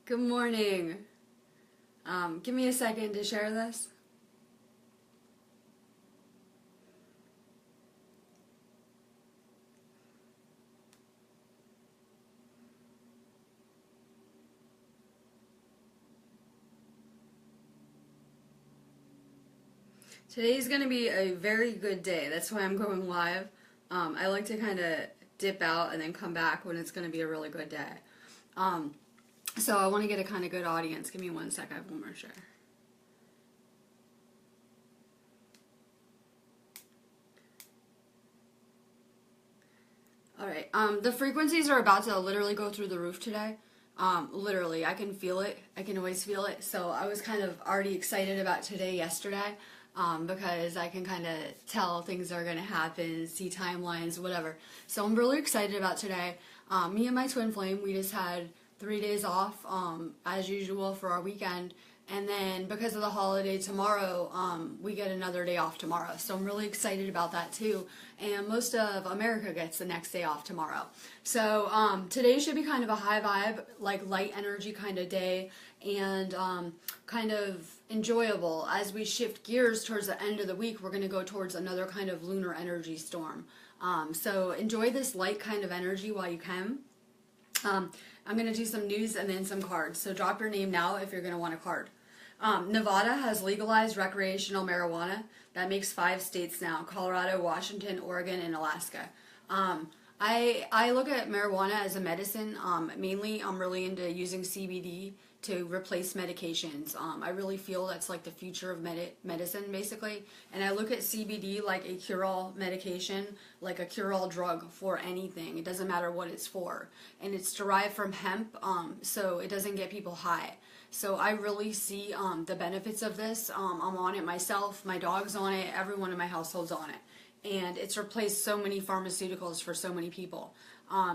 Good morning. Give me a second to share this. Today's going to be a very good day. That's why I'm going live. I like to kind of dip out and then come back when it's going to be a really good day. So I want to get a kind of good audience. Give me one sec. I have one more share. Alright, the frequencies are about to literally go through the roof today. Literally, I can feel it. I can always feel it. So I was kind of already excited about today yesterday, because I can kind of tell things are going to happen, see timelines, whatever. So I'm really excited about today. Me and my twin flame, we just had 3 days off, as usual for our weekend. And then because of the holiday tomorrow, we get another day off tomorrow. So I'm really excited about that too. And most of America gets the next day off tomorrow. So today should be kind of a high vibe, like light energy kind of day, and kind of enjoyable. As we shift gears towards the end of the week, we're going to go towards another kind of lunar energy storm. So enjoy this light kind of energy while you can. I'm going to do some news and then some cards. So drop your name now if you're going to want a card. Nevada has legalized recreational marijuana. That makes 5 states now: Colorado, Washington, Oregon, and Alaska. I look at marijuana as a medicine. Mainly, I'm really into using CBD to replace medications. I really feel that's like the future of medicine, basically. And I look at CBD like a cure-all medication, like a cure-all drug for anything. It doesn't matter what it's for. And it's derived from hemp, so it doesn't get people high. So I really see the benefits of this. I'm on it myself, my dog's on it, everyone in my household's on it. And it's replaced so many pharmaceuticals for so many people.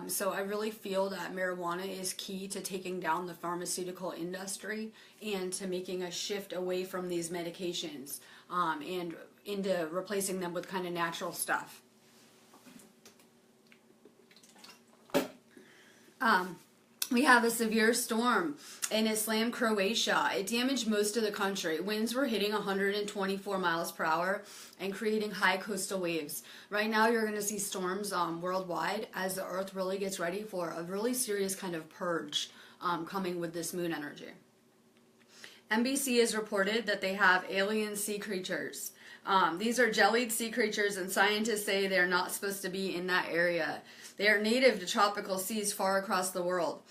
So I really feel that marijuana is key to taking down the pharmaceutical industry and to making a shift away from these medications, and into replacing them with kind of natural stuff. We have a severe storm in Islam, Croatia. It damaged most of the country. Winds were hitting 124 miles per hour and creating high coastal waves. Right now you're going to see storms worldwide as the earth really gets ready for a really serious kind of purge coming with this moon energy. NBC has reported that they have alien sea creatures. These are jellied sea creatures, and scientists say they're not supposed to be in that area. They are native to tropical seas far across the world.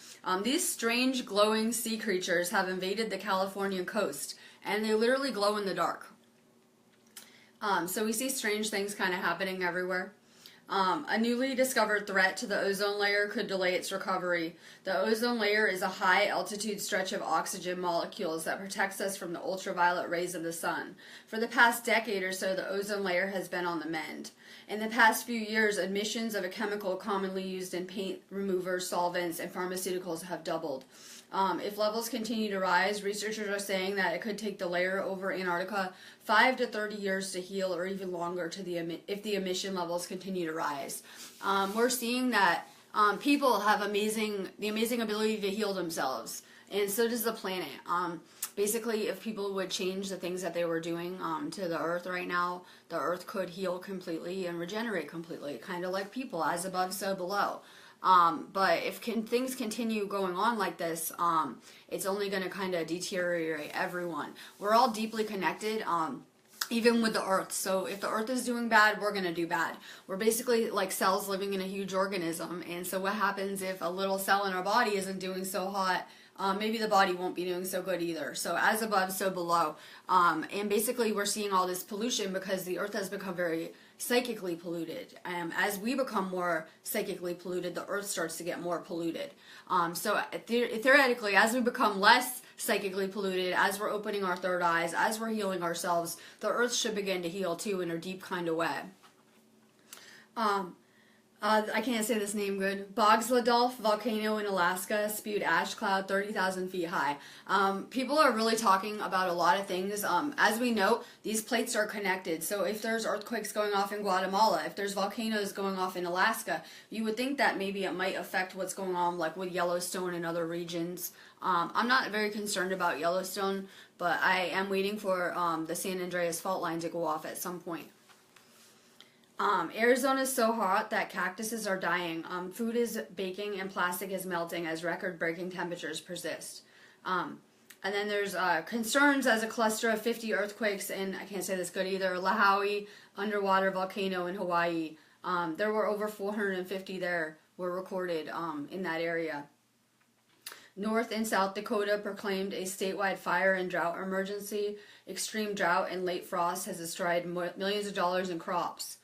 These strange glowing sea creatures have invaded the California coast, and they literally glow in the dark. So we see strange things kind of happening everywhere. A newly discovered threat to the ozone layer could delay its recovery. The ozone layer is a high altitude stretch of oxygen molecules that protects us from the ultraviolet rays of the sun. For the past decade or so, the ozone layer has been on the mend. In the past few years, emissions of a chemical commonly used in paint removers, solvents, and pharmaceuticals have doubled. If levels continue to rise, researchers are saying that it could take the layer over Antarctica 5 to 30 years to heal, or even longer if the emission levels continue to rise. We're seeing that people have the amazing ability to heal themselves, and so does the planet. Basically, if people would change the things that they were doing to the earth right now, the earth could heal completely and regenerate completely, kind of like people, as above, so below. But if things continue going on like this, it's only going to kind of deteriorate everyone. We're all deeply connected, even with the earth. So if the earth is doing bad, we're going to do bad. We're basically like cells living in a huge organism. And so what happens if a little cell in our body isn't doing so hot? Maybe the body won't be doing so good either. So as above, so below. And basically we're seeing all this pollution because the earth has become very psychically polluted. As we become more psychically polluted, the earth starts to get more polluted. So theoretically, as we become less psychically polluted, as we're opening our third eyes, as we're healing ourselves, the earth should begin to heal too in a deep kind of way. I can't say this name good. Bogsladolf volcano in Alaska spewed ash cloud 30,000 feet high. People are really talking about a lot of things. As we know, these plates are connected. So if there's earthquakes going off in Guatemala, if there's volcanoes going off in Alaska, you would think that maybe it might affect what's going on like with Yellowstone and other regions. I'm not very concerned about Yellowstone, but I am waiting for the San Andreas fault line to go off at some point. Arizona is so hot that cactuses are dying. Food is baking and plastic is melting as record-breaking temperatures persist. And then there's concerns as a cluster of 50 earthquakes in, I can't say this good either, Lahaui underwater volcano in Hawaii. There were over 450 there were recorded in that area. North and South Dakota proclaimed a statewide fire and drought emergency. Extreme drought and late frost has destroyed millions of dollars in crops.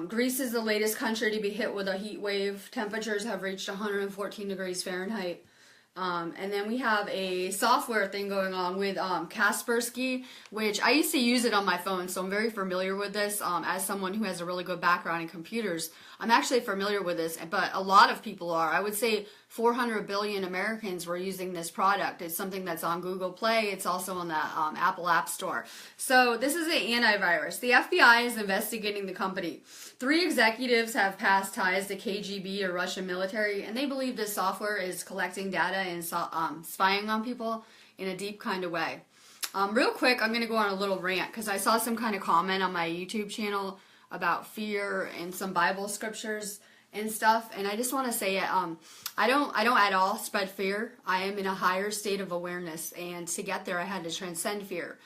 Greece is the latest country to be hit with a heat wave. Temperatures have reached 114 degrees Fahrenheit. And then we have a software thing going on with Kaspersky, which I used to use it on my phone, so I'm very familiar with this. As someone who has a really good background in computers, I'm actually familiar with this, but a lot of people are. I would say 400 billion Americans were using this product. It's something that's on Google Play. It's also on the Apple App Store. So this is an antivirus. The FBI is investigating the company. 3 executives have passed ties to KGB or Russian military, and they believe this software is collecting data and spying on people in a deep kind of way. Real quick, I'm going to go on a little rant because I saw some kind of comment on my YouTube channel about fear and some Bible scriptures and stuff, and I just want to say it. I don't at all spread fear. I am in a higher state of awareness, and to get there, I had to transcend fear.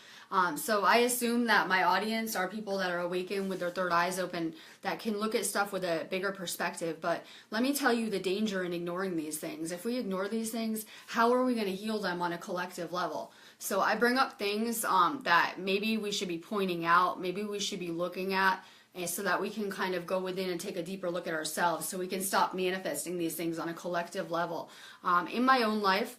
So I assume that my audience are people that are awakened with their third eyes open, that can look at stuff with a bigger perspective. But let me tell you the danger in ignoring these things. If we ignore these things, how are we going to heal them on a collective level? So I bring up things that maybe we should be pointing out, maybe we should be looking at, and so that we can kind of go within and take a deeper look at ourselves so we can stop manifesting these things on a collective level. In my own life,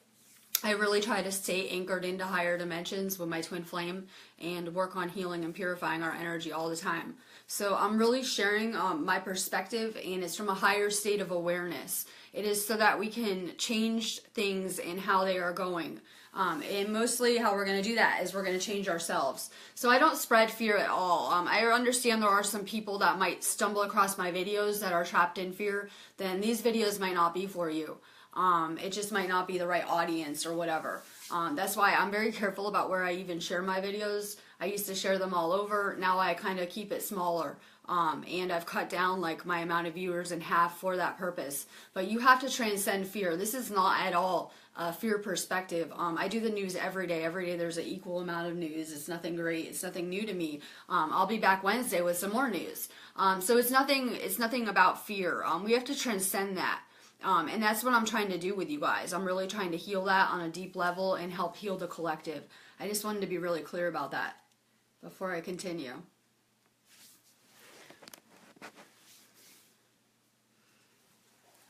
I really try to stay anchored into higher dimensions with my twin flame and work on healing and purifying our energy all the time. So I'm really sharing my perspective, and it's from a higher state of awareness. It is so that we can change things and how they are going. And mostly how we're going to do that is we're going to change ourselves. So I don't spread fear at all. I understand there are some people that might stumble across my videos that are trapped in fear. Then these videos might not be for you. It just might not be the right audience or whatever. That's why I'm very careful about where I even share my videos. I used to share them all over. Now I kind of keep it smaller. And I've cut down like my amount of viewers in half for that purpose. But you have to transcend fear. This is not at all a fear perspective. I do the news every day. Every day there's an equal amount of news. It's nothing great. It's nothing new to me. I'll be back Wednesday with some more news. So it's nothing about fear. We have to transcend that. And that's what I'm trying to do with you guys. I'm really trying to heal that on a deep level and help heal the collective. I just wanted to be really clear about that before I continue.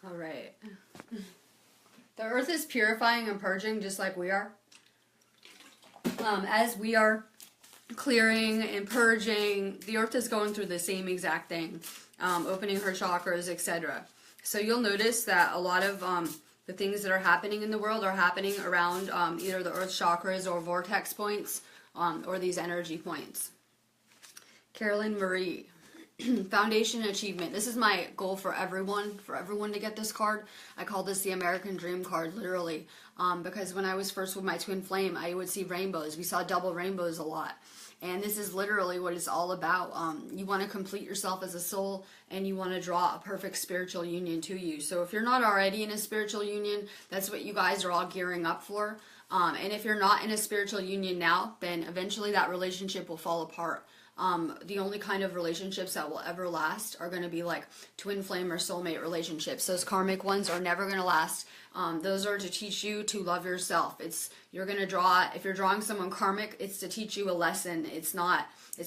All right. The earth is purifying and purging just like we are. As we are clearing and purging, the earth is going through the same exact thing, opening her chakras, etc. So you'll notice that a lot of the things that are happening in the world are happening around either the earth chakras or vortex points or these energy points. Carolyn Marie. Foundation achievement. This is my goal for everyone to get this card. I call this the American Dream card, literally, because when I was first with my twin flame, I would see rainbows. We saw double rainbows a lot. And this is literally what it's all about. You want to complete yourself as a soul, and you want to draw a perfect spiritual union to you. So if you're not already in a spiritual union, that's what you guys are all gearing up for. And if you're not in a spiritual union now, then eventually that relationship will fall apart. The only kind of relationships that will ever last are going to be like twin flame or soulmate relationships. Those karmic ones are never going to last. Those are to teach you to love yourself. You're going to draw, if you're drawing someone karmic, it's to teach you a lesson. It's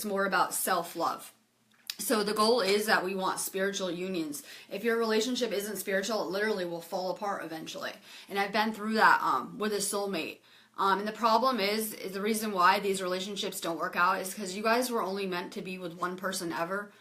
more about self-love. So the goal is that we want spiritual unions. If your relationship isn't spiritual, it literally will fall apart eventually. And I've been through that with a soulmate. And the problem is the reason why these relationships don't work out is because you guys were only meant to be with one person ever.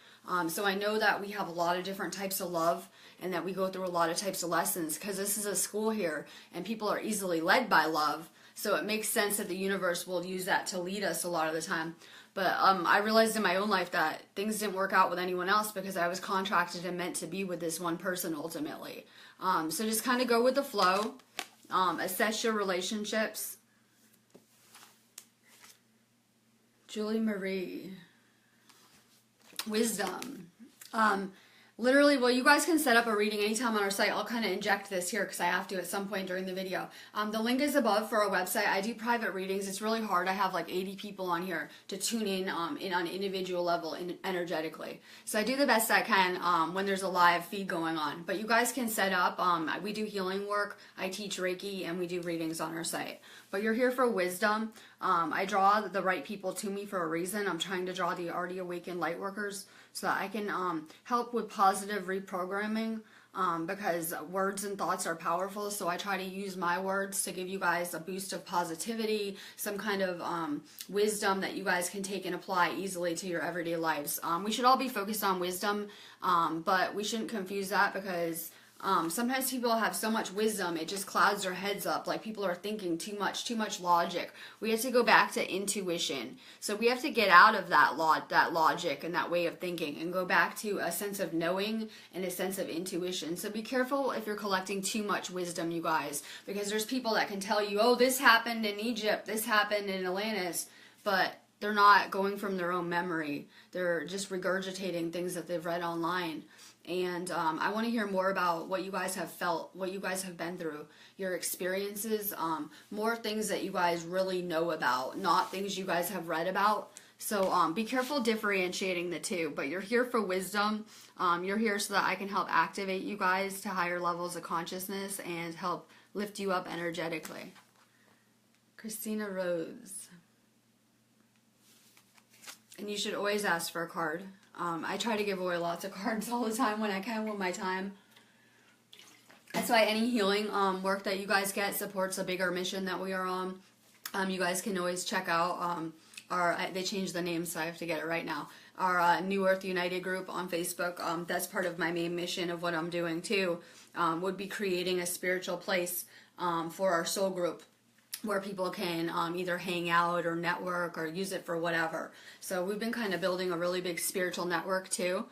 So I know that we have a lot of different types of love and that we go through a lot of types of lessons because this is a school here and people are easily led by love. So it makes sense that the universe will use that to lead us a lot of the time. But I realized in my own life that things didn't work out with anyone else because I was contracted and meant to be with this one person ultimately. So just kind of go with the flow. Assess your relationships. Julie Marie. Wisdom. Literally, well, you guys can set up a reading anytime on our site. I'll kind of inject this here because I have to at some point during the video. The link is above for our website. I do private readings. It's really hard. I have like 80 people on here to tune in on an individual level energetically. So I do the best I can when there's a live feed going on. But you guys can set up. We do healing work. I teach Reiki and we do readings on our site. But you're here for wisdom. I draw the right people to me for a reason. I'm trying to draw the already awakened light workers so that I can help with positive reprogramming because words and thoughts are powerful. So I try to use my words to give you guys a boost of positivity, some kind of wisdom that you guys can take and apply easily to your everyday lives. We should all be focused on wisdom, but we shouldn't confuse that because sometimes people have so much wisdom, it just clouds their heads up. Like people are thinking too much logic. We have to go back to intuition. So we have to get out of that logic and that way of thinking and go back to a sense of knowing and a sense of intuition. So be careful if you're collecting too much wisdom, you guys, because there's people that can tell you, oh, this happened in Egypt, this happened in Atlantis, but they're not going from their own memory. They're just regurgitating things that they've read online. And I want to hear more about what you guys have felt, what you guys have been through, your experiences, more things that you guys really know about, not things you guys have read about. So be careful differentiating the two, but you're here for wisdom. You're here so that I can help activate you guys to higher levels of consciousness and help lift you up energetically. Christina Rose. And you should always ask for a card. I try to give away lots of cards all the time when I can with my time. That's why any healing work that you guys get supports a bigger mission that we are on. You guys can always check out they changed the name, so I have to get it right now. Our New Earth United group on Facebook. That's part of my main mission of what I'm doing too. Would be creating a spiritual place for our soul group, where people can either hang out or network or use it for whatever. So we've been kind of building a really big spiritual network too.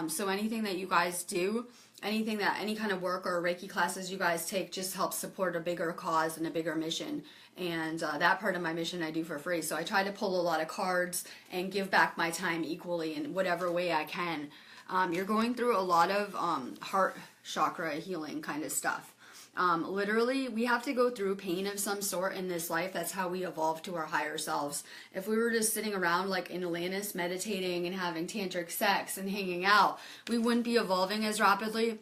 So anything that you guys do, any kind of work or Reiki classes you guys take just helps support a bigger cause and a bigger mission. And that part of my mission I do for free. So I try to pull a lot of cards and give back my time equally in whatever way I can. You're going through a lot of heart chakra healing kind of stuff. Literally, we have to go through pain of some sort in this life. That's how we evolve to our higher selves. If we were just sitting around like in Atlantis, meditating and having tantric sex and hanging out, we wouldn't be evolving as rapidly.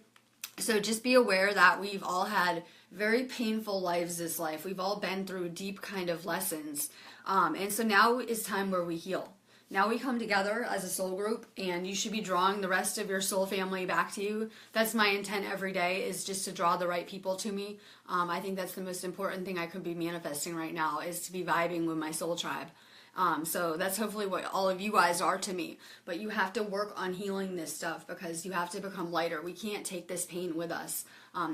So just be aware that we've all had very painful lives this life. We've all been through deep kind of lessons. And so now is time where we heal. Now we come together as a soul group, and you should be drawing the rest of your soul family back to you. That's my intent every day, is just to draw the right people to me. I think that's the most important thing I could be manifesting right now, is to be vibing with my soul tribe. So that's hopefully what all of you guys are to me. But you have to work on healing this stuff because you have to become lighter. We can't take this pain with us.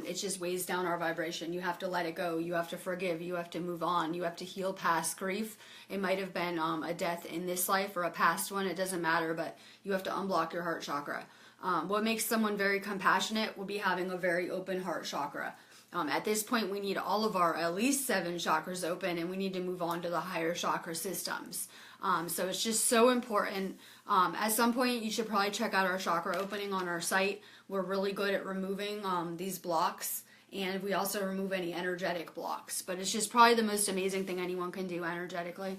It just weighs down our vibration. You have to let it go. You have to forgive. You have to move on. You have to heal past grief. It might have been a death in this life or a past one. It doesn't matter, but you have to unblock your heart chakra. What makes someone very compassionate would be having a very open heart chakra. At this point, we need all of our at least 7 chakras open, and we need to move on to the higher chakra systems. So it's just so important. At some point, you should probably check out our chakra opening on our site. We're really good at removing these blocks, and we also remove any energetic blocks. But it's just probably the most amazing thing anyone can do energetically.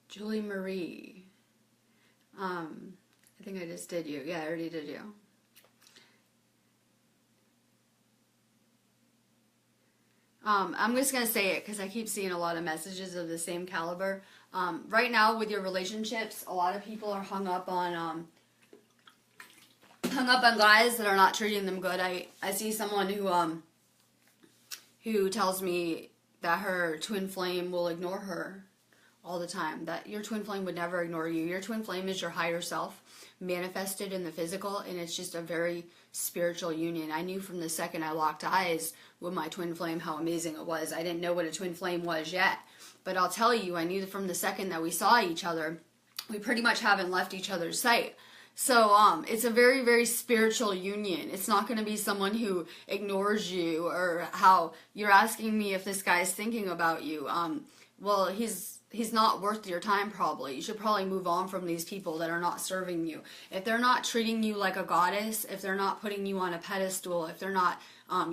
Julie Marie. I think I just did you. Yeah, I already did you. I'm just going to say it because I keep seeing a lot of messages of the same caliber. Right now with your relationships, a lot of people are hung up on guys that are not treating them good. I see someone who tells me that her twin flame will ignore her all the time, that your twin flame would never ignore you. Your twin flame is your higher self manifested in the physical, and it's just a very spiritual union. I knew from the second I locked eyes with my twin flame how amazing it was. I didn't know what a twin flame was yet, but I'll tell you, I knew from the second that we saw each other, we pretty much haven't left each other's sight. So it's a very, very spiritual union. It's not going to be someone who ignores you, or how you're asking me if this guy's thinking about you. Well, he's not worth your time probably. You should probably move on from these people that are not serving you. If they're not treating you like a goddess, if they're not putting you on a pedestal, if they're not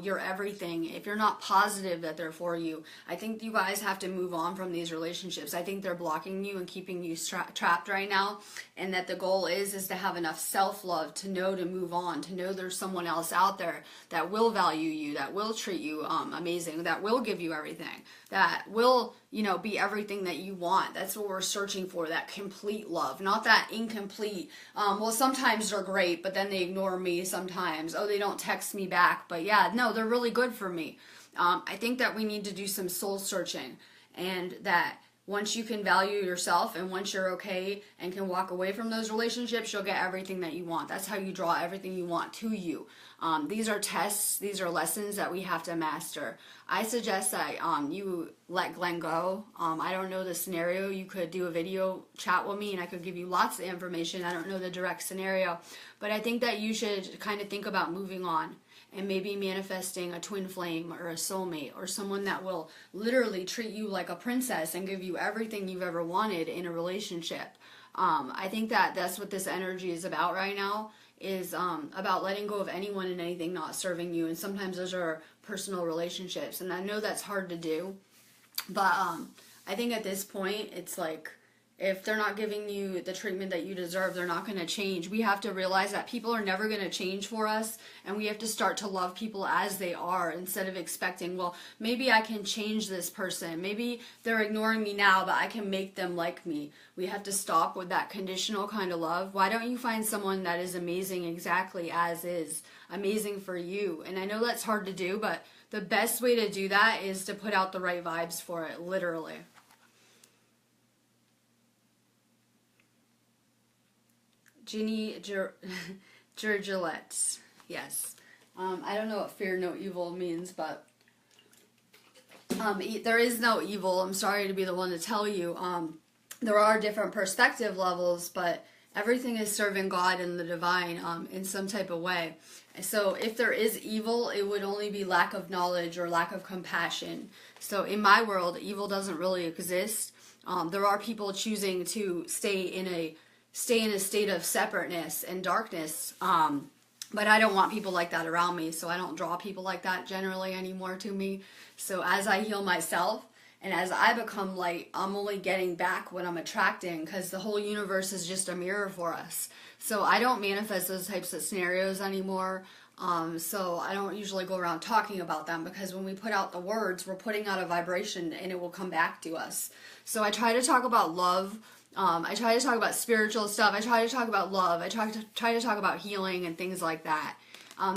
your everything, if you're not positive that they're for you, I think you guys have to move on from these relationships. I think they're blocking you and keeping you trapped right now, and that the goal is to have enough self-love to know to move on, to know there's someone else out there that will value you, that will treat you amazing, that will give you everything, that will, you know, be everything that you want. That's what we're searching for, that complete love, not that incomplete. Well, sometimes they're great, but then they ignore me sometimes. Oh, they don't text me back, but yeah, no, they're really good for me. I think that we need to do some soul searching, and that once you can value yourself, and once you're okay and can walk away from those relationships, you'll get everything that you want. That's how you draw everything you want to you. These are tests, these are lessons that we have to master. I suggest that you let Glenn go. I don't know the scenario. You could do a video chat with me and I could give you lots of information. I don't know the direct scenario, but I think that you should kind of think about moving on, and maybe manifesting a twin flame or a soulmate, or someone that will literally treat you like a princess and give you everything you've ever wanted in a relationship. I think that that's what this energy is about right now, is about letting go of anyone and anything not serving you. And sometimes those are personal relationships, and I know that's hard to do, but I think at this point it's like, if they're not giving you the treatment that you deserve, they're not going to change. We have to realize that people are never going to change for us, and we have to start to love people as they are, instead of expecting, well, maybe I can change this person. Maybe they're ignoring me now, but I can make them like me. We have to stop with that conditional kind of love. Why don't you find someone that is amazing exactly as is, amazing for you? And I know that's hard to do, but the best way to do that is to put out the right vibes for it, literally. Ginny Gillette. Yes. I don't know what fear no evil means, but there is no evil. I'm sorry to be the one to tell you. There are different perspective levels, but everything is serving God and the divine in some type of way. So if there is evil, it would only be lack of knowledge or lack of compassion. So in my world, evil doesn't really exist. There are people choosing to stay in a state of separateness and darkness, but I don't want people like that around me, so I don't draw people like that generally anymore to me. So as I heal myself and as I become light, I'm only getting back what I'm attracting, because the whole universe is just a mirror for us. So I don't manifest those types of scenarios anymore. So I don't usually go around talking about them, because when we put out the words, we're putting out a vibration and it will come back to us. So I try to talk about love. I try to talk about spiritual stuff. I try to talk about love. I try to talk about healing and things like that.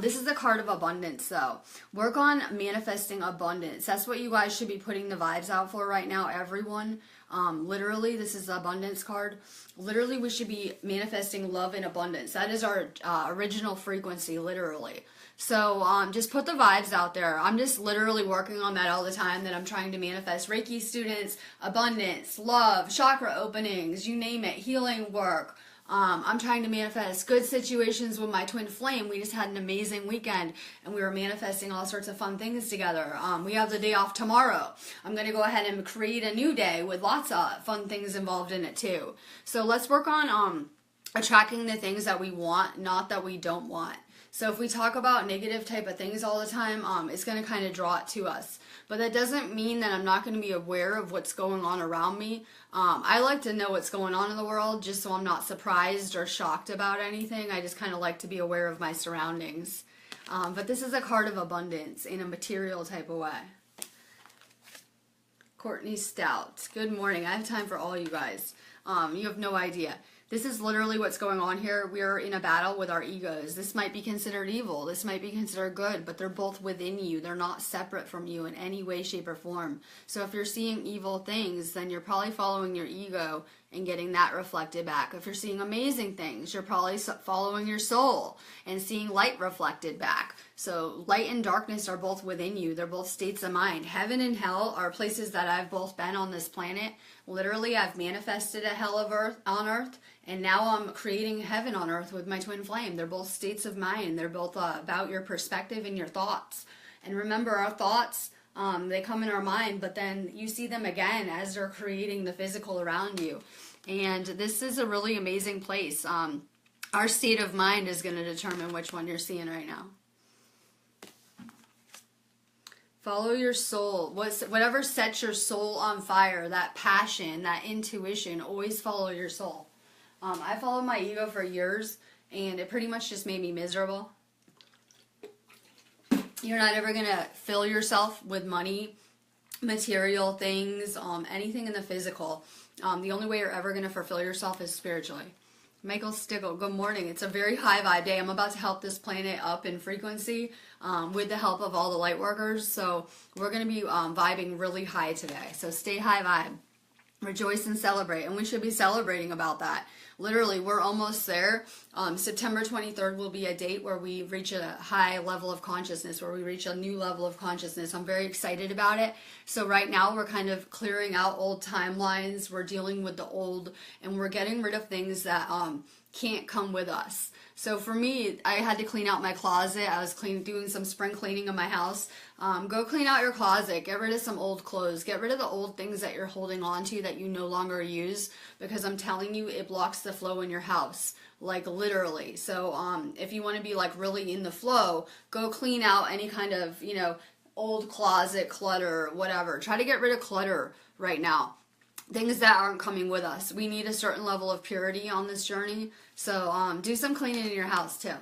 This is the card of abundance, though. Work on manifesting abundance. That's what you guys should be putting the vibes out for right now, everyone. Literally, this is the abundance card. Literally, we should be manifesting love and abundance. That is our original frequency, literally. So just put the vibes out there. I'm just literally working on that all the time, that I'm trying to manifest Reiki students, abundance, love, chakra openings, you name it, healing work. I'm trying to manifest good situations with my twin flame. We just had an amazing weekend, and we were manifesting all sorts of fun things together. We have the day off tomorrow. I'm going to go ahead and create a new day with lots of fun things involved in it too. So let's work on attracting the things that we want, not that we don't want. So if we talk about negative type of things all the time, it's going to kind of draw it to us. But that doesn't mean that I'm not going to be aware of what's going on around me. I like to know what's going on in the world, just so I'm not surprised or shocked about anything. I just kind of like to be aware of my surroundings. But this is a card of abundance in a material type of way. Courtney Stout. Good morning. I have time for all you guys. You have no idea. This is literally what's going on here. We're in a battle with our egos. This might be considered evil. This might be considered good, but they're both within you. They're not separate from you in any way, shape, or form. So if you're seeing evil things, then you're probably following your ego and getting that reflected back. If you're seeing amazing things, you're probably following your soul and seeing light reflected back. So light and darkness are both within you. They're both states of mind. Heaven and hell are places that I've both been on this planet. Literally, I've manifested a hell of on earth, and now I'm creating heaven on earth with my twin flame. They're both states of mind. They're both about your perspective and your thoughts. And remember, our thoughts, they come in our mind, but then you see them again as they're creating the physical around you. And this is a really amazing place. Our state of mind is going to determine which one you're seeing right now. Follow your soul. Whatever sets your soul on fire, that passion, that intuition, always follow your soul. I followed my ego for years, and it pretty much just made me miserable. You're not ever going to fill yourself with money, material things, anything in the physical. The only way you're ever going to fulfill yourself is spiritually. Michael Stigl, good morning. It's a very high vibe day. I'm about to help this planet up in frequency with the help of all the light workers. So we're going to be vibing really high today. So stay high vibe. Rejoice and celebrate. And we should be celebrating about that. Literally, we're almost there. September 23rd will be a date where we reach a high level of consciousness, where we reach a new level of consciousness. I'm very excited about it. So right now, we're kind of clearing out old timelines. We're dealing with the old, and we're getting rid of things that can't come with us. So for me, I had to clean out my closet. I was doing some spring cleaning of my house. Go clean out your closet. Get rid of some old clothes. Get rid of the old things that you're holding on to that you no longer use, because I'm telling you, it blocks the flow in your house, like literally. So if you want to be like really in the flow, go clean out any kind of, old closet clutter, whatever. Try to get rid of clutter right now. Things that aren't coming with us. We need a certain level of purity on this journey. So do some cleaning in your house too.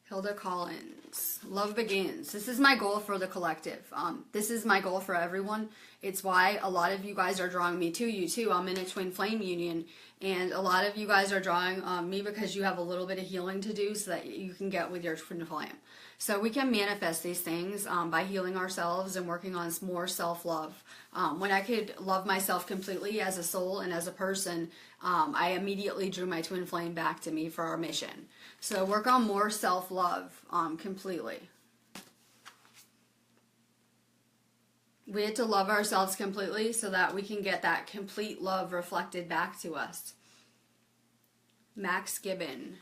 Hilda Collins, love begins. This is my goal for the collective. This is my goal for everyone. It's why a lot of you guys are drawing me to you too. I'm in a twin flame union, and a lot of you guys are drawing me because you have a little bit of healing to do so that you can get with your twin flame. So we can manifest these things by healing ourselves and working on more self-love. When I could love myself completely as a soul and as a person, I immediately drew my twin flame back to me for our mission. So work on more self-love completely. We have to love ourselves completely so that we can get that complete love reflected back to us. Max Gibbon.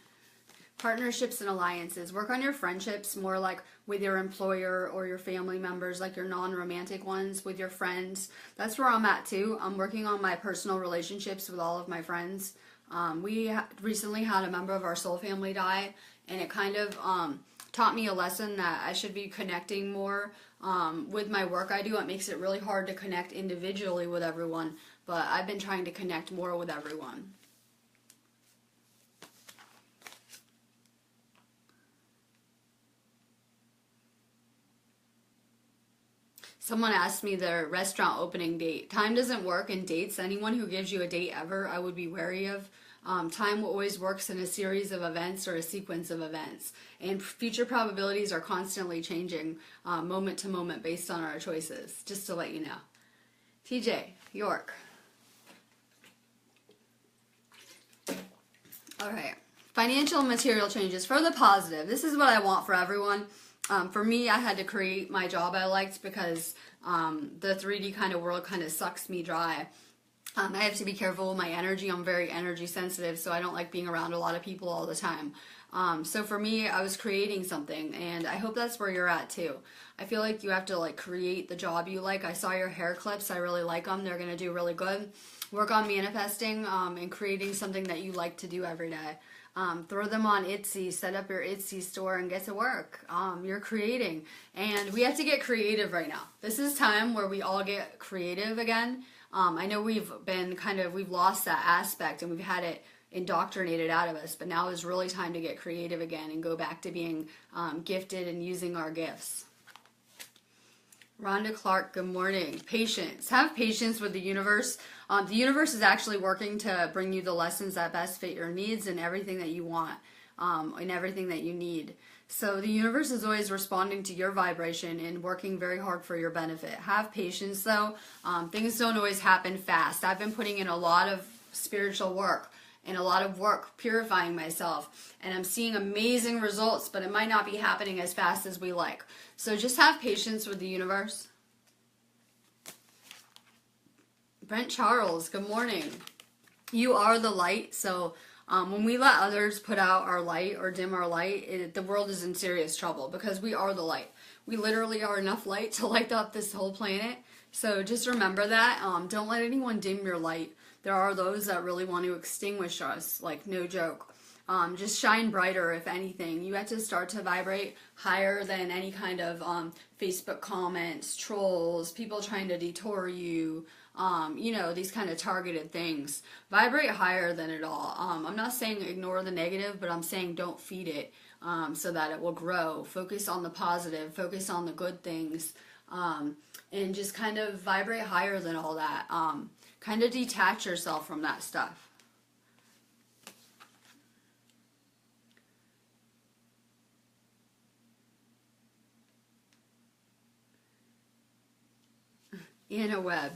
Partnerships and alliances. Work on your friendships more like with your employer or your family members, like your non-romantic ones, with your friends. That's where I'm at too. I'm working on my personal relationships with all of my friends. We recently had a member of our soul family die, and it kind of taught me a lesson that I should be connecting more with my work I do. It makes it really hard to connect individually with everyone, but I've been trying to connect more with everyone. Someone asked me their restaurant opening date. Time doesn't work in dates. Anyone who gives you a date ever, I would be wary of. Time always works in a series of events or a sequence of events. And future probabilities are constantly changing moment to moment based on our choices, just to let you know. TJ, York. All right. Financial and material changes for the positive. This is what I want for everyone. For me, I had to create my job I liked because the 3D kind of world kind of sucks me dry. I have to be careful with my energy. I'm very energy sensitive, so I don't like being around a lot of people all the time. So for me, I was creating something, and I hope that's where you're at too. I feel like you have to like create the job you like. I saw your hair clips. I really like them. They're going to do really good. Work on manifesting and creating something that you like to do every day. Throw them on Etsy, set up your Etsy store and get to work. You're creating, and we have to get creative right now. This is time where we all get creative again. I know we've lost that aspect and we've had it indoctrinated out of us, but now is really time to get creative again and go back to being gifted and using our gifts. Rhonda Clark, good morning. Patience. Have patience with the universe. The universe is actually working to bring you the lessons that best fit your needs and everything that you want, and everything that you need. So the universe is always responding to your vibration and working very hard for your benefit. Have patience though. Things don't always happen fast. I've been putting in a lot of spiritual work and a lot of work purifying myself, and I'm seeing amazing results, but it might not be happening as fast as we like. So just have patience with the universe. Brent Charles, good morning. You are the light, so when we let others put out our light or dim our light, the world is in serious trouble because we are the light. We literally are enough light to light up this whole planet. So just remember that. Don't let anyone dim your light. There are those that really want to extinguish us, like no joke. Just shine brighter, if anything. You have to start to vibrate higher than any kind of Facebook comments, trolls, people trying to detour you, these kind of targeted things. Vibrate higher than it all. I'm not saying ignore the negative, but I'm saying don't feed it so that it will grow. Focus on the positive, focus on the good things, and just kind of vibrate higher than all that. Kind of detach yourself from that stuff. Anna Webb.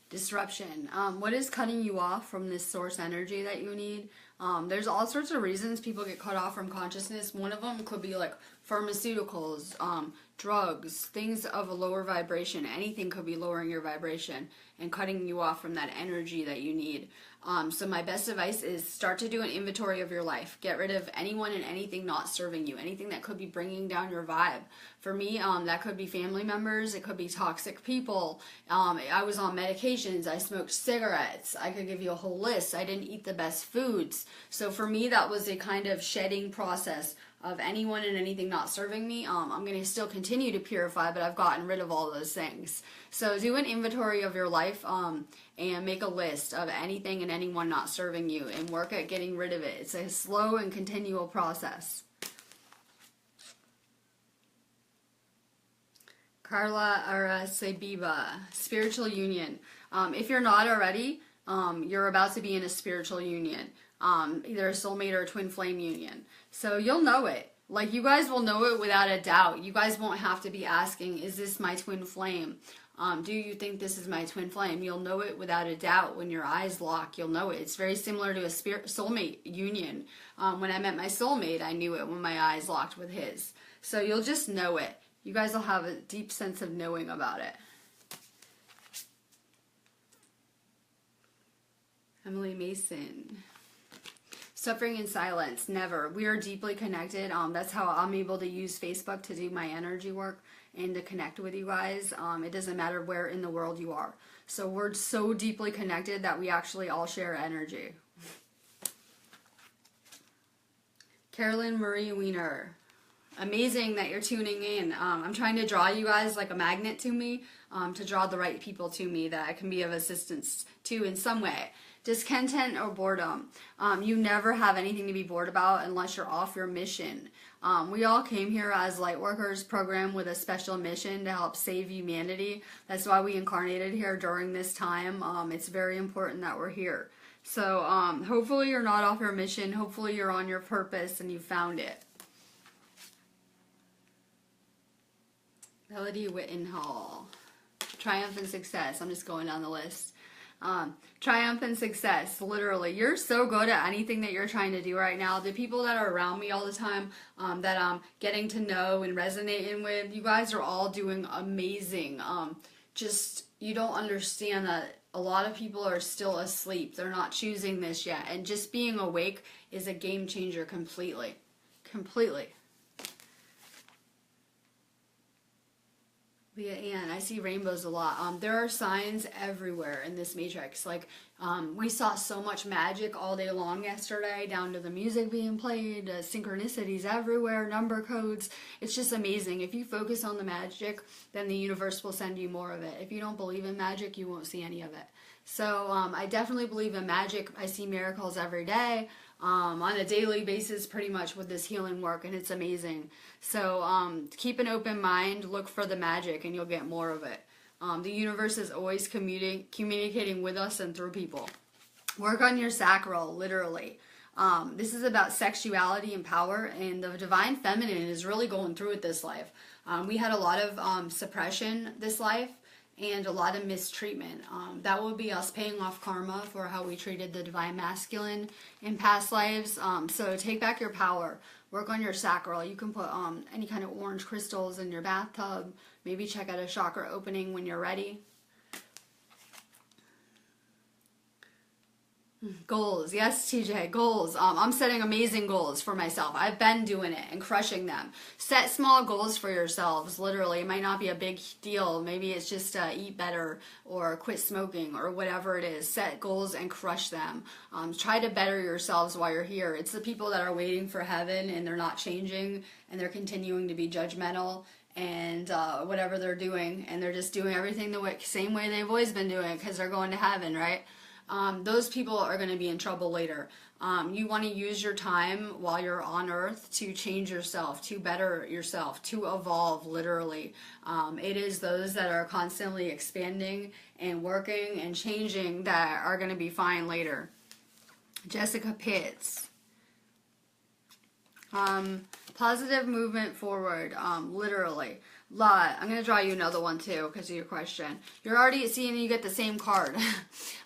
Disruption. What is cutting you off from this source energy that you need? There's all sorts of reasons people get cut off from consciousness. One of them could be like pharmaceuticals, drugs, things of a lower vibration. Anything could be lowering your vibration and cutting you off from that energy that you need. So my best advice is start to do an inventory of your life. Get rid of anyone and anything not serving you, anything that could be bringing down your vibe. For me, that could be family members, it could be toxic people. I was on medications, I smoked cigarettes, I could give you a whole list. I didn't eat the best foods. So for me, that was a kind of shedding process of anyone and anything not serving me. I'm going to still continue to purify, but I've gotten rid of all those things. So do an inventory of your life and make a list of anything and anyone not serving you and work at getting rid of it. It's a slow and continual process. Carla Arasebiba, spiritual union. If you're not already, you're about to be in a spiritual union. Either a soulmate or a twin flame union. So you'll know it. Like, you guys will know it without a doubt. You guys won't have to be asking, is this my twin flame? Do you think this is my twin flame? You'll know it without a doubt. When your eyes lock, you'll know it. It's very similar to a soulmate union. When I met my soulmate, I knew it when my eyes locked with his. So you'll just know it. You guys will have a deep sense of knowing about it. Emily Mason. Suffering in silence, never. We are deeply connected. That's how I'm able to use Facebook to do my energy work and to connect with you guys. It doesn't matter where in the world you are. So we're so deeply connected that we actually all share energy. Carolyn Marie Wiener. Amazing that you're tuning in. I'm trying to draw you guys like a magnet to me, to draw the right people to me that I can be of assistance to in some way. Discontent or boredom. You never have anything to be bored about unless you're off your mission. We all came here as light workers programmed with a special mission to help save humanity. That's why we incarnated here during this time. It's very important that we're here. So hopefully you're not off your mission. Hopefully you're on your purpose and you found it. Melody Wittenhall. Triumph and success. I'm just going down the list. Triumph and success, literally. You're so good at anything that you're trying to do right now. The people that are around me all the time, that I'm getting to know and resonating with, you guys are all doing amazing. Just, you don't understand that a lot of people are still asleep. They're not choosing this yet. And just being awake is a game changer completely. Completely. Leah Ann, I see rainbows a lot. There are signs everywhere in this matrix. Like, we saw so much magic all day long yesterday, down to the music being played, synchronicities everywhere, number codes. It's just amazing. If you focus on the magic, then the universe will send you more of it. If you don't believe in magic, you won't see any of it. So I definitely believe in magic. I see miracles every day, on a daily basis, pretty much with this healing work, and it's amazing. So keep an open mind, look for the magic, and you'll get more of it. The universe is always communicating with us and through people. Work on your sacral, literally. This is about sexuality and power, and the divine feminine is really going through it this life. We had a lot of suppression this life and a lot of mistreatment. That will be us paying off karma for how we treated the divine masculine in past lives. So take back your power. Work on your sacral. You can put any kind of orange crystals in your bathtub. Maybe check out a chakra opening when you're ready. Goals. Yes, TJ, goals. I'm setting amazing goals for myself. I've been doing it and crushing them. Set small goals for yourselves. Literally, it might not be a big deal. Maybe it's just eat better or quit smoking or whatever it is. Set goals and crush them. Try to better yourselves while you're here. It's the people that are waiting for heaven and they're not changing and they're continuing to be judgmental and whatever they're doing, and they're just doing everything the same way they've always been doing because they're going to heaven, right? Those people are going to be in trouble later. You want to use your time while you're on earth to change yourself, to better yourself, to evolve, literally. It is those that are constantly expanding and working and changing that are going to be fine later. Jessica Pitts. Positive movement forward, literally. I'm going to draw you another one too because of your question. You're already seeing you get the same card.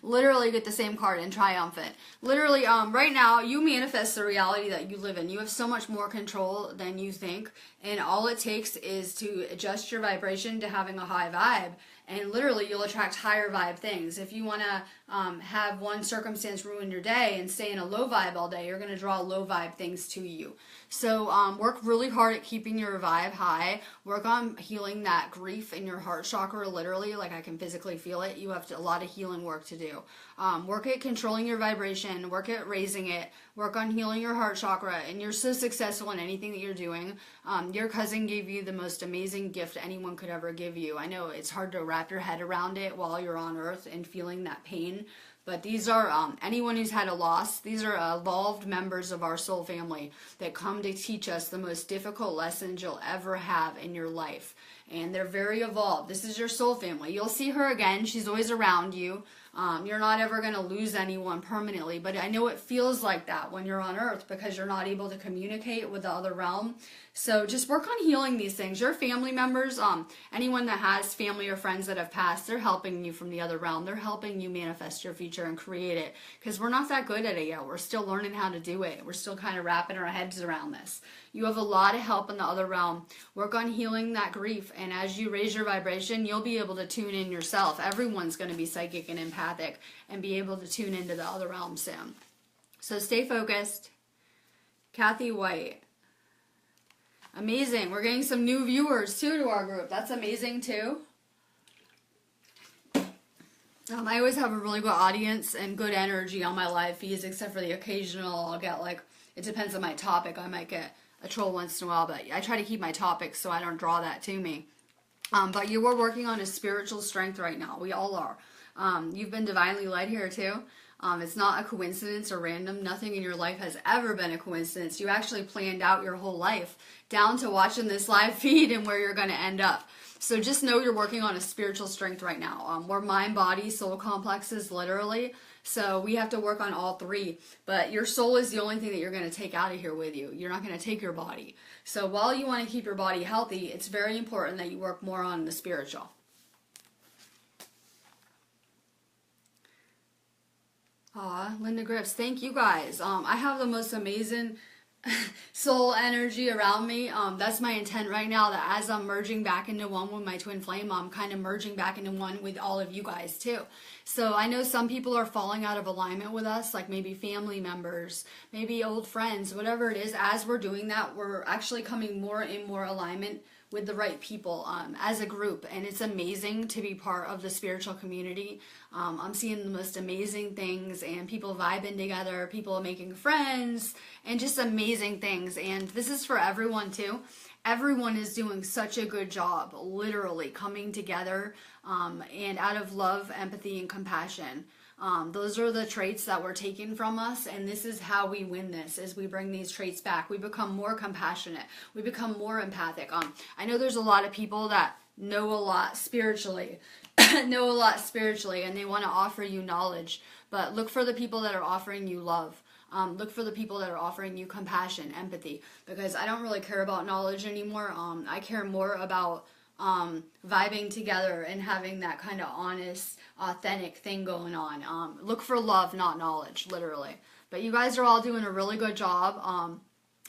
Literally get the same card and triumphant. Literally, right now, you manifest the reality that you live in. You have so much more control than you think. And all it takes is to adjust your vibration to having a high vibe. And literally, you'll attract higher vibe things. If you want to have one circumstance ruin your day and stay in a low vibe all day, you're going to draw low vibe things to you. So work really hard at keeping your vibe high. Work on healing that grief in your heart chakra, literally. Like, I can physically feel it. You have a lot of healing work to do. Work at controlling your vibration. Work at raising it. Work on healing your heart chakra. And you're so successful in anything that you're doing. Your cousin gave you the most amazing gift anyone could ever give you. I know it's hard to wrap your head around it while you're on earth and feeling that pain. But these are, anyone who's had a loss, these are evolved members of our soul family that come to teach us the most difficult lessons you'll ever have in your life. And they're very evolved. This is your soul family. You'll see her again. She's always around you. You're not ever going to lose anyone permanently, but I know it feels like that when you're on earth because you're not able to communicate with the other realm. So just work on healing these things. Your family members, anyone that has family or friends that have passed, they're helping you from the other realm. They're helping you manifest your future and create it because we're not that good at it yet. We're still learning how to do it. We're still kind of wrapping our heads around this. You have a lot of help in the other realm. Work on healing that grief, and as you raise your vibration, you'll be able to tune in yourself. Everyone's going to be psychic and empathic and be able to tune into the other realm soon. So stay focused. Kathy White. Amazing. We're getting some new viewers too to our group. That's amazing too. I always have a really good audience and good energy on my live feeds, except for the occasional I'll get, like, it depends on my topic. I might get a troll once in a while, but I try to keep my topics so I don't draw that to me. But you are working on a spiritual strength right now. We all are. You've been divinely led here too. It's not a coincidence or random. Nothing in your life has ever been a coincidence. You actually planned out your whole life down to watching this live feed and where you're going to end up. So just know you're working on a spiritual strength right now. We're mind, body, soul complexes, literally. So we have to work on all three. But your soul is the only thing that you're going to take out of here with you. You're not going to take your body. So while you want to keep your body healthy, it's very important that you work more on the spiritual. Linda Griffiths, thank you guys. I have the most amazing soul energy around me. That's my intent right now, that as I'm merging back into one with my twin flame, I'm kind of merging back into one with all of you guys too. So I know some people are falling out of alignment with us, like maybe family members, maybe old friends, whatever it is. As we're doing that, we're actually coming more in more alignment with the right people as a group, and it's amazing to be part of the spiritual community. I'm seeing the most amazing things, and people vibing together, people making friends, and just amazing things. And this is for everyone too. everyone is doing such a good job, literally coming together, and out of love, empathy, and compassion. Those are the traits that were taken from us, and this is how we win this, is we bring these traits back. We become more compassionate. We become more empathic. I know there's a lot of people that know a lot spiritually, and they want to offer you knowledge, but look for the people that are offering you love. Look for the people that are offering you compassion, empathy, because I don't really care about knowledge anymore. I care more about vibing together and having that kind of honest, authentic thing going on. Look for love, not knowledge, literally. But you guys are all doing a really good job,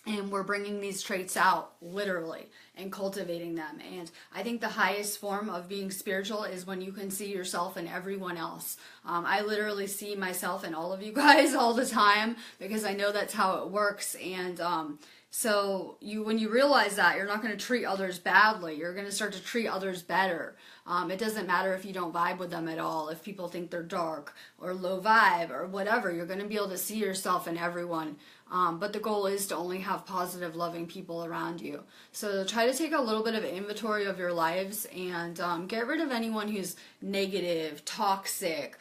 and we're bringing these traits out, literally, and cultivating them. And I think the highest form of being spiritual is when you can see yourself in everyone else. I literally see myself in all of you guys all the time, because I know that's how it works. And so when you realize that, you're not going to treat others badly. You're going to start to treat others better. It doesn't matter if you don't vibe with them at all. If people think they're dark or low vibe or whatever, you're going to be able to see yourself in everyone. But the goal is to only have positive, loving people around you. So try to take a little bit of inventory of your lives and get rid of anyone who's negative, toxic,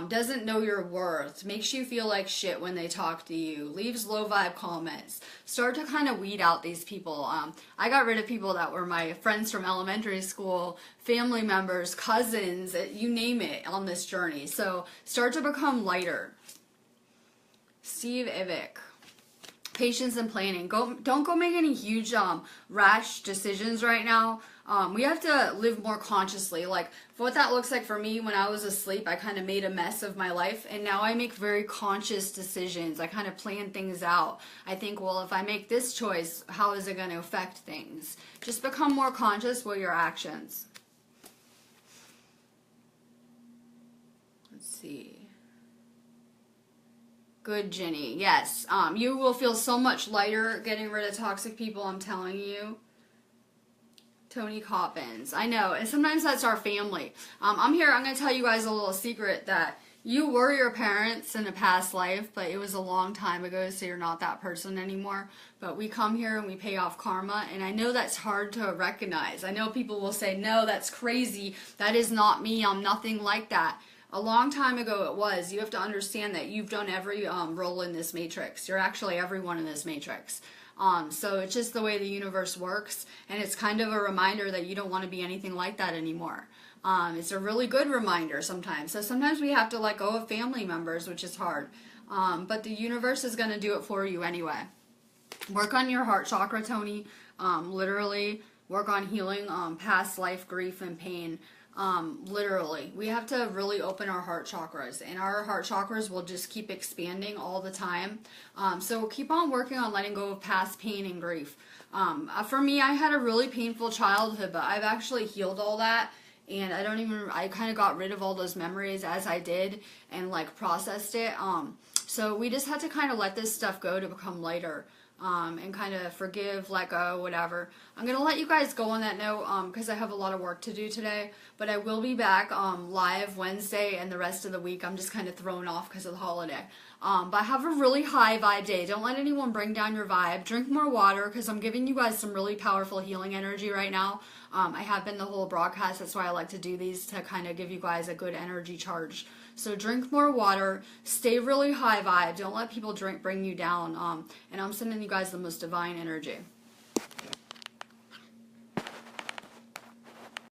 doesn't know your worth, makes you feel like shit when they talk to you, leaves low vibe comments. Start to kind of weed out these people. I got rid of people that were my friends from elementary school, family members, cousins, you name it, on this journey. So start to become lighter. Steve Ivick. Patience and planning. Don't go make any huge rash decisions right now. We have to live more consciously. Like, what that looks like for me, when I was asleep, I kind of made a mess of my life, and now I make very conscious decisions. I kind of plan things out. I think, well, if I make this choice, how is it going to affect things? Just become more conscious with your actions. Let's see. Good, Jenny. Yes. You will feel so much lighter getting rid of toxic people, I'm telling you. Tony Coppins. I know. And sometimes that's our family. I'm going to tell you guys a little secret, that you were your parents in a past life, but it was a long time ago, so you're not that person anymore. But we come here and we pay off karma, and I know that's hard to recognize. I know people will say, no, that's crazy. That is not me. I'm nothing like that. A long time ago it was. You have to understand that you've done every role in this matrix. You're actually everyone in this matrix. So it's just the way the universe works, and it's kind of a reminder that you don't want to be anything like that anymore. It's a really good reminder sometimes. So sometimes we have to let go of family members, which is hard. But the universe is going to do it for you anyway. Work on your heart chakra, Tony. Literally, work on healing past life grief and pain. Literally, we have to really open our heart chakras, and our heart chakras will just keep expanding all the time. So keep on working on letting go of past pain and grief. For me, I had a really painful childhood, but I've actually healed all that, and I kind of got rid of all those memories as I did, and like processed it. So we just had to kind of let this stuff go to become lighter. And kind of forgive, let go, whatever. I'm going to let you guys go on that note because I have a lot of work to do today. But I will be back live Wednesday and the rest of the week. I'm just kind of thrown off because of the holiday. But have a really high vibe day. Don't let anyone bring down your vibe. Drink more water because I'm giving you guys some really powerful healing energy right now. I have been the whole broadcast. That's why I like to do these, to kind of give you guys a good energy charge. So drink more water, stay really high vibe, don't let people bring you down, and I'm sending you guys the most divine energy.